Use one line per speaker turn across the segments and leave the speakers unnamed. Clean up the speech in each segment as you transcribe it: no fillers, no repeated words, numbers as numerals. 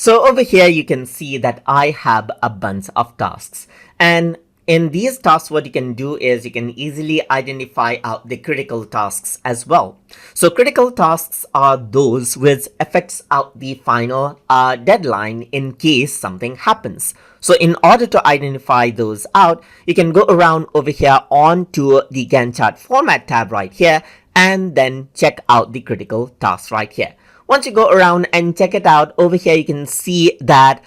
So over here, you can see that I have a bunch of tasks, and in these tasks, what you can do is you can easily identify out the critical tasks as well. So critical tasks are those which affects out the final deadline in case something happens. So in order to identify those out, you can go around over here onto the Gantt chart format tab right here, and then check out the critical tasks right here. Once you go around and check it out, over here you can see that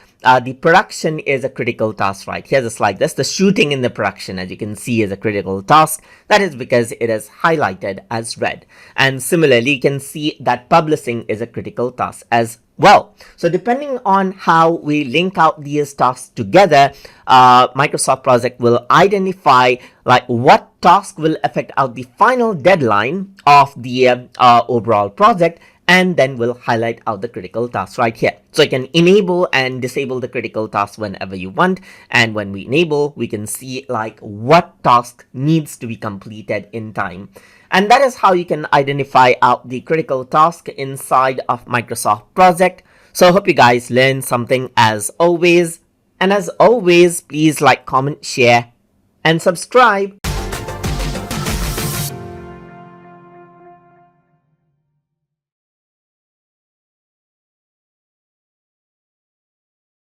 the production is a critical task right here, just like this. The shooting in the production, as you can see, is a critical task. That is because it is highlighted as red. And similarly, you can see that publishing is a critical task as well. So depending on how we link out these tasks together, Microsoft Project will identify like what task will affect out the final deadline of the overall project, and then we'll highlight out the critical tasks right here. So you can enable and disable the critical tasks whenever you want. And when we enable, we can see like what task needs to be completed in time. And that is how you can identify out the critical task inside of Microsoft Project. So I hope you guys learned something as always. And as always, please like, comment, share, and subscribe.